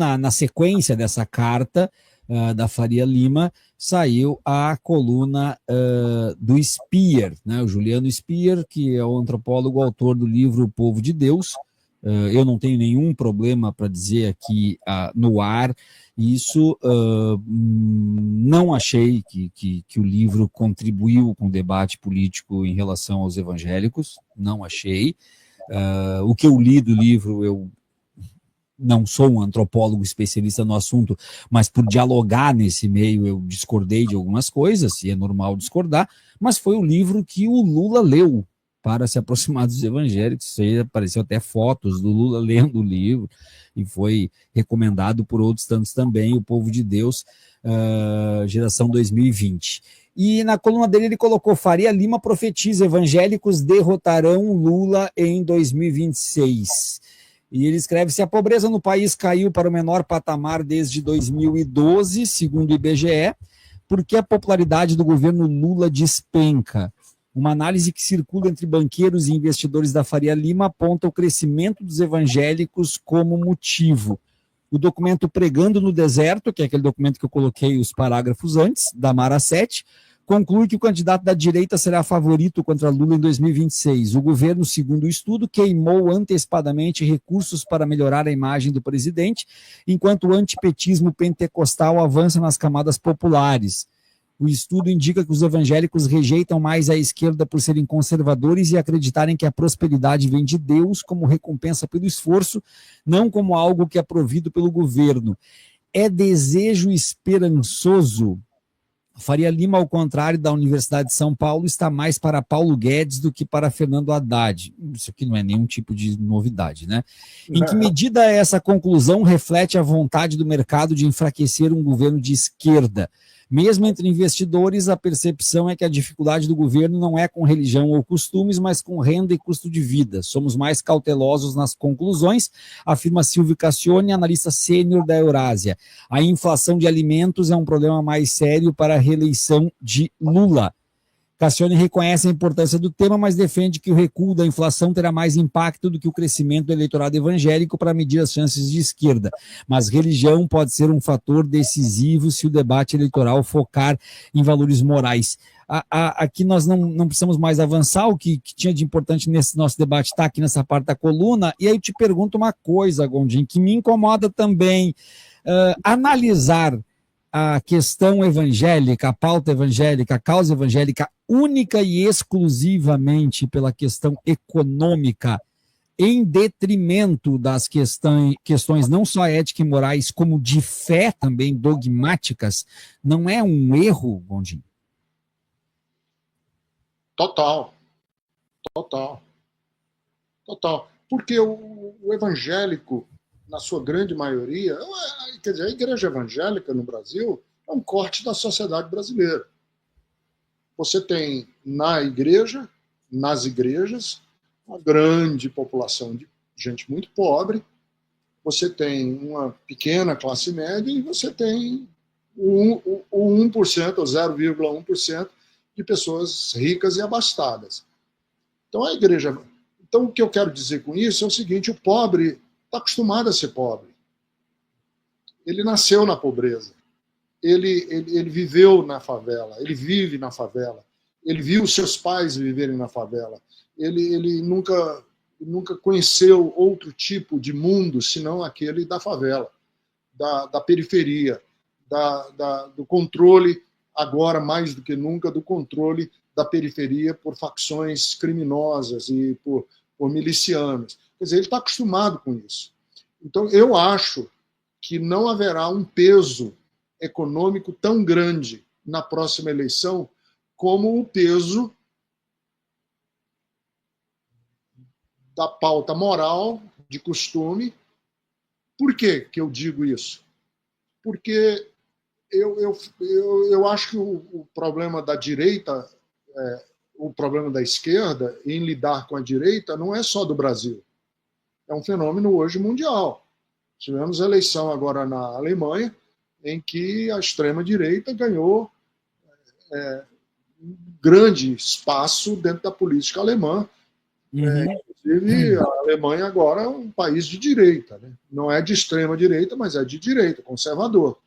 na sequência dessa carta da Faria Lima, saiu a coluna do Speer, né, o Juliano Speer, que é o antropólogo autor do livro O Povo de Deus. Eu não tenho nenhum problema para dizer aqui no ar isso. Não achei que o livro contribuiu com o debate político em relação aos evangélicos, não achei. O que eu li do livro, eu não sou um antropólogo especialista no assunto, mas por dialogar nesse meio eu discordei de algumas coisas, e é normal discordar, mas foi o livro que o Lula leu para se aproximar dos evangélicos. Isso aí apareceu até fotos do Lula lendo o livro, e foi recomendado por outros tantos também, O Povo de Deus, geração 2020. E na coluna dele ele colocou: Faria Lima profetiza, evangélicos derrotarão Lula em 2026. E ele escreve: se a pobreza no país caiu para o menor patamar desde 2012, segundo o IBGE, por que a popularidade do governo Lula despenca? Uma análise que circula entre banqueiros e investidores da Faria Lima aponta o crescimento dos evangélicos como motivo. O documento Pregando no Deserto, que é aquele documento que eu coloquei os parágrafos antes, da Mara 7, conclui que o candidato da direita será favorito contra Lula em 2026. O governo, segundo o estudo, queimou antecipadamente recursos para melhorar a imagem do presidente, enquanto o antipetismo pentecostal avança nas camadas populares. O estudo indica que os evangélicos rejeitam mais a esquerda por serem conservadores e acreditarem que a prosperidade vem de Deus como recompensa pelo esforço, não como algo que é provido pelo governo. É desejo esperançoso. Faria Lima, ao contrário da Universidade de São Paulo, está mais para Paulo Guedes do que para Fernando Haddad. Isso aqui não é nenhum tipo de novidade, né? Em que medida essa conclusão reflete a vontade do mercado de enfraquecer um governo de esquerda? Mesmo entre investidores, a percepção é que a dificuldade do governo não é com religião ou costumes, mas com renda e custo de vida. Somos mais cautelosos nas conclusões, afirma Silvio Cassione, analista sênior da Eurásia. A inflação de alimentos é um problema mais sério para a reeleição de Lula. Cassione reconhece a importância do tema, mas defende que o recuo da inflação terá mais impacto do que o crescimento do eleitorado evangélico para medir as chances de esquerda. Mas religião pode ser um fator decisivo se o debate eleitoral focar em valores morais. Aqui nós não precisamos mais avançar. O que tinha de importante nesse nosso debate está aqui nessa parte da coluna. E aí eu te pergunto uma coisa, Gondim, que me incomoda também. Analisar a questão evangélica, a pauta evangélica, a causa evangélica, única e exclusivamente pela questão econômica, em detrimento das questões não só éticas e morais, como de fé também, dogmáticas, não é um erro, Gondim? Total. Porque o evangélico, na sua grande maioria, quer dizer, a igreja evangélica no Brasil é um corte da sociedade brasileira. Você tem nas igrejas, uma grande população de gente muito pobre, você tem uma pequena classe média e você tem o 1%, ou 0,1% de pessoas ricas e abastadas. Então, a igreja... Então, o que eu quero dizer com isso é o seguinte: o pobre está acostumado a ser pobre. Ele nasceu na pobreza. Ele viveu na favela, ele vive na favela, ele viu seus pais viverem na favela, ele nunca conheceu outro tipo de mundo senão aquele da favela, da periferia, do controle, agora mais do que nunca, do controle da periferia por facções criminosas e por milicianos. Quer dizer, ele está acostumado com isso. Então, eu acho que não haverá um peso econômico tão grande na próxima eleição como o peso da pauta moral, de costume. Por que eu digo isso? Porque eu acho que o problema da direita, o problema da esquerda em lidar com a direita não é só do Brasil. É um fenômeno hoje mundial. Tivemos a eleição agora na Alemanha, em que a extrema-direita ganhou um grande espaço dentro da política alemã, Inclusive, a Alemanha agora é um país de direita, né? Não é de extrema direita, mas é de direita, conservador.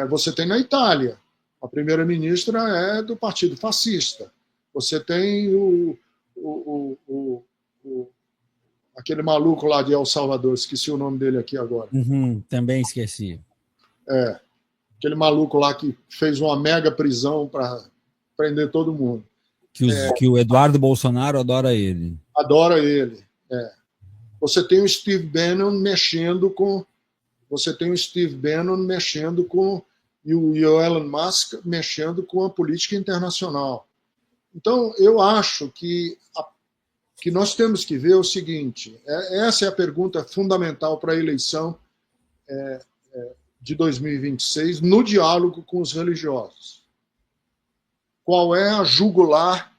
Você tem na Itália, a primeira-ministra é do partido fascista. Você tem aquele maluco lá de El Salvador, esqueci o nome dele aqui agora. Também esqueci. Aquele maluco lá que fez uma mega prisão para prender todo mundo. Que o Eduardo Bolsonaro adora ele. Adora ele. Você tem o Steve Bannon mexendo com. Você tem o Steve Bannon mexendo com. E o Elon Musk mexendo com a política internacional. Então, eu acho que nós temos que ver o seguinte: essa é a pergunta fundamental para a eleição de 2026, no diálogo com os religiosos. Qual é a jugular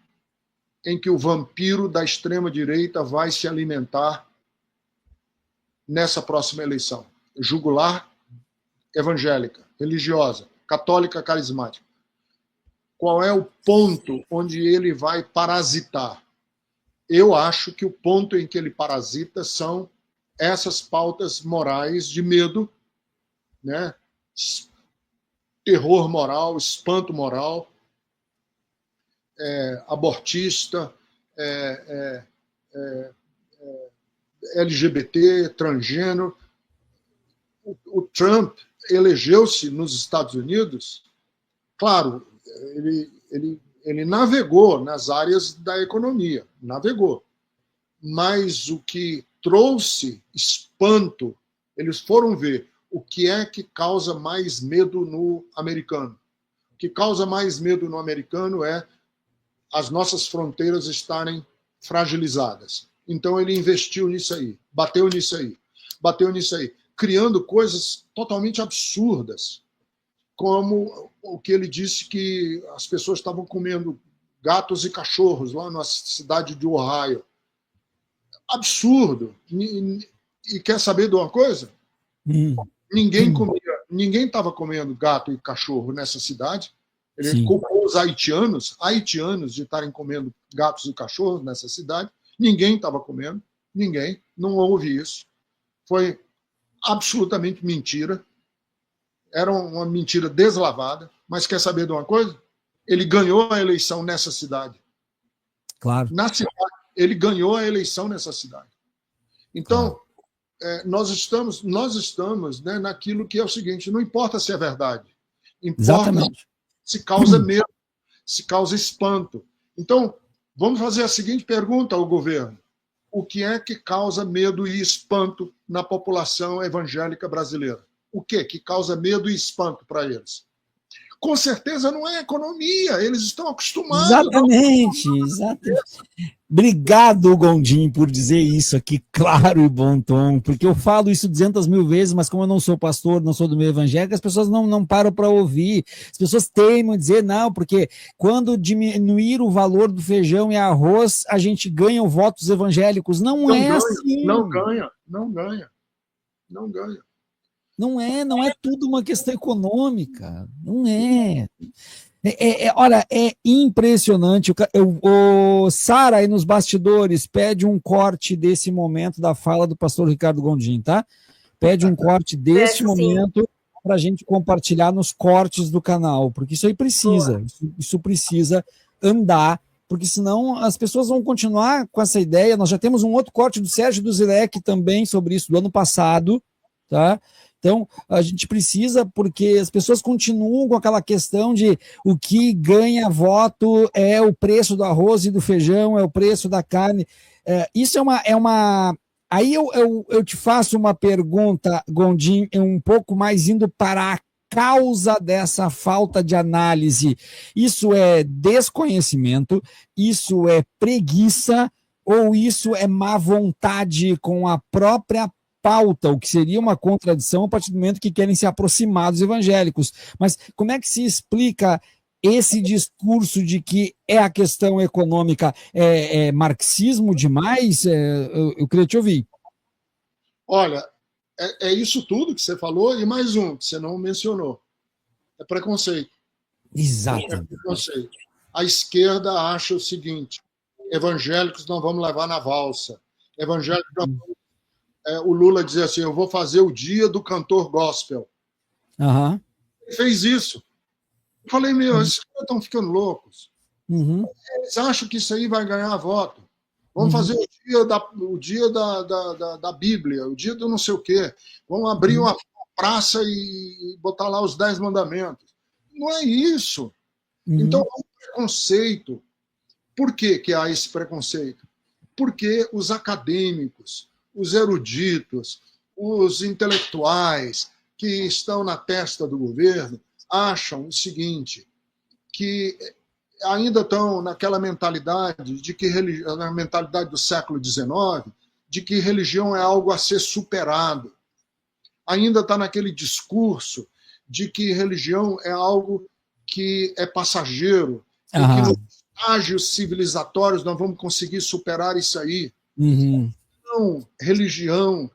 em que o vampiro da extrema-direita vai se alimentar nessa próxima eleição? Jugular evangélica, religiosa, católica, carismática. Qual é o ponto onde ele vai parasitar? Eu acho que o ponto em que ele parasita são essas pautas morais de medo, né? Terror moral, espanto moral, abortista, LGBT, transgênero. O Trump elegeu-se nos Estados Unidos, claro, ele navegou nas áreas da economia, navegou. Mas o que trouxe espanto, eles foram ver o que é que causa mais medo no americano. O que causa mais medo no americano é as nossas fronteiras estarem fragilizadas. Então ele investiu nisso aí, bateu nisso aí, criando coisas totalmente absurdas, como o que ele disse que as pessoas estavam comendo gatos e cachorros lá na cidade de Ohio. Absurdo. E quer saber de uma coisa? Ninguém estava comendo gato e cachorro nessa cidade. Ele culpou os haitianos de estarem comendo gatos e cachorros nessa cidade. Ninguém estava comendo, ninguém, não houve isso. Foi absolutamente mentira. Era uma mentira deslavada, mas quer saber de uma coisa? Ele ganhou a eleição nessa cidade. Claro. Na cidade, ele ganhou a eleição nessa cidade. Então, nós estamos né, naquilo que é o seguinte: não importa se é verdade, importa Exatamente. se causa medo, se causa espanto. Então, vamos fazer a seguinte pergunta ao governo: o que é que causa medo e espanto na população evangélica brasileira? O que causa medo e espanto para eles? Com certeza não é a economia, eles estão acostumados. Exatamente. Obrigado, Gondim, por dizer isso aqui, claro e bom tom, porque eu falo isso 200 mil vezes, mas como eu não sou pastor, não sou do meio evangélico, as pessoas não param para ouvir. As pessoas teimam dizer não, porque quando diminuir o valor do feijão e arroz, a gente ganha os votos evangélicos. Não é assim. Não ganha. Não é tudo uma questão econômica, não é. Olha, é impressionante. O Sara aí nos bastidores pede um corte desse momento da fala do pastor Ricardo Gondim, tá? Pede um corte desse momento para a gente compartilhar nos cortes do canal, porque isso aí precisa, isso precisa andar, porque senão as pessoas vão continuar com essa ideia. Nós já temos um outro corte do Sérgio Duzilek também sobre isso, do ano passado, tá? Então, a gente precisa, porque as pessoas continuam com aquela questão de o que ganha voto é o preço do arroz e do feijão, é o preço da carne. Isso é uma... Aí eu te faço uma pergunta, Gondim, um pouco mais indo para a causa dessa falta de análise. Isso é desconhecimento, isso é preguiça, ou isso é má vontade com a própria pauta, o que seria uma contradição a partir do momento que querem se aproximar dos evangélicos. Mas como é que se explica esse discurso de que é a questão econômica? É marxismo demais? Eu queria te ouvir. Olha, é isso tudo que você falou e mais um que você não mencionou. É preconceito. Exato. É preconceito. A esquerda acha o seguinte: evangélicos não vamos levar na valsa. Evangélicos o Lula dizia assim, eu vou fazer o dia do cantor gospel. Uhum. Ele fez isso. Eu falei, esses caras estão ficando loucos. Eles acham que isso aí vai ganhar voto. Vamos fazer o dia da Bíblia, o dia do não sei o quê. Vamos abrir uma praça e botar lá os 10 mandamentos. Não é isso. Então, há um preconceito. Por que há esse preconceito? Porque os acadêmicos, os eruditos, os intelectuais que estão na testa do governo acham o seguinte, que ainda estão naquela mentalidade na mentalidade do século XIX, de que religião é algo a ser superado. Ainda está naquele discurso de que religião é algo que é passageiro, e que nos estágios civilizatórios nós vamos conseguir superar isso aí. Não, religião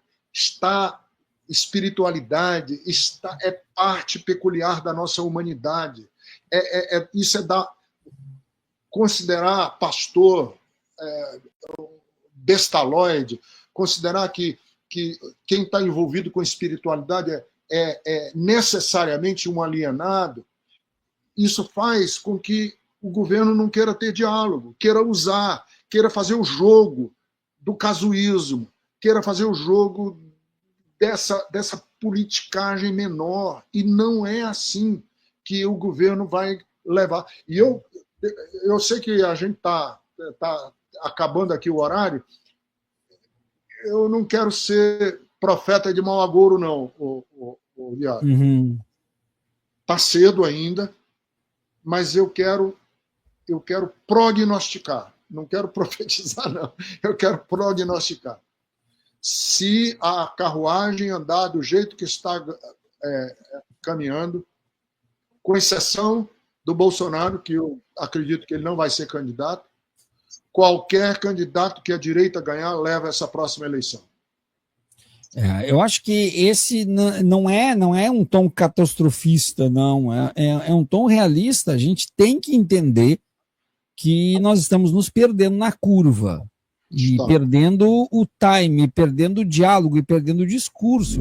espiritualidade é parte peculiar da nossa humanidade. Isso é considerar pastor bestaloide, considerar que quem está envolvido com espiritualidade é necessariamente um alienado. Isso faz com que o governo não queira ter diálogo, queira fazer o jogo do casuísmo, queira fazer o jogo dessa politicagem menor. E não é assim que o governo vai levar. E eu sei que a gente está acabando aqui o horário. Eu não quero ser profeta de mau agouro, não, o Viário. Está cedo ainda, mas eu quero prognosticar. Não quero profetizar, não. Eu quero prognosticar. Se a carruagem andar do jeito que está caminhando, com exceção do Bolsonaro, que eu acredito que ele não vai ser candidato, qualquer candidato que a direita ganhar leva essa próxima eleição. Eu acho que esse não é um tom catastrofista, não. É um tom realista. A gente tem que entender que nós estamos nos perdendo na curva. E perdendo o time, perdendo o diálogo e perdendo o discurso.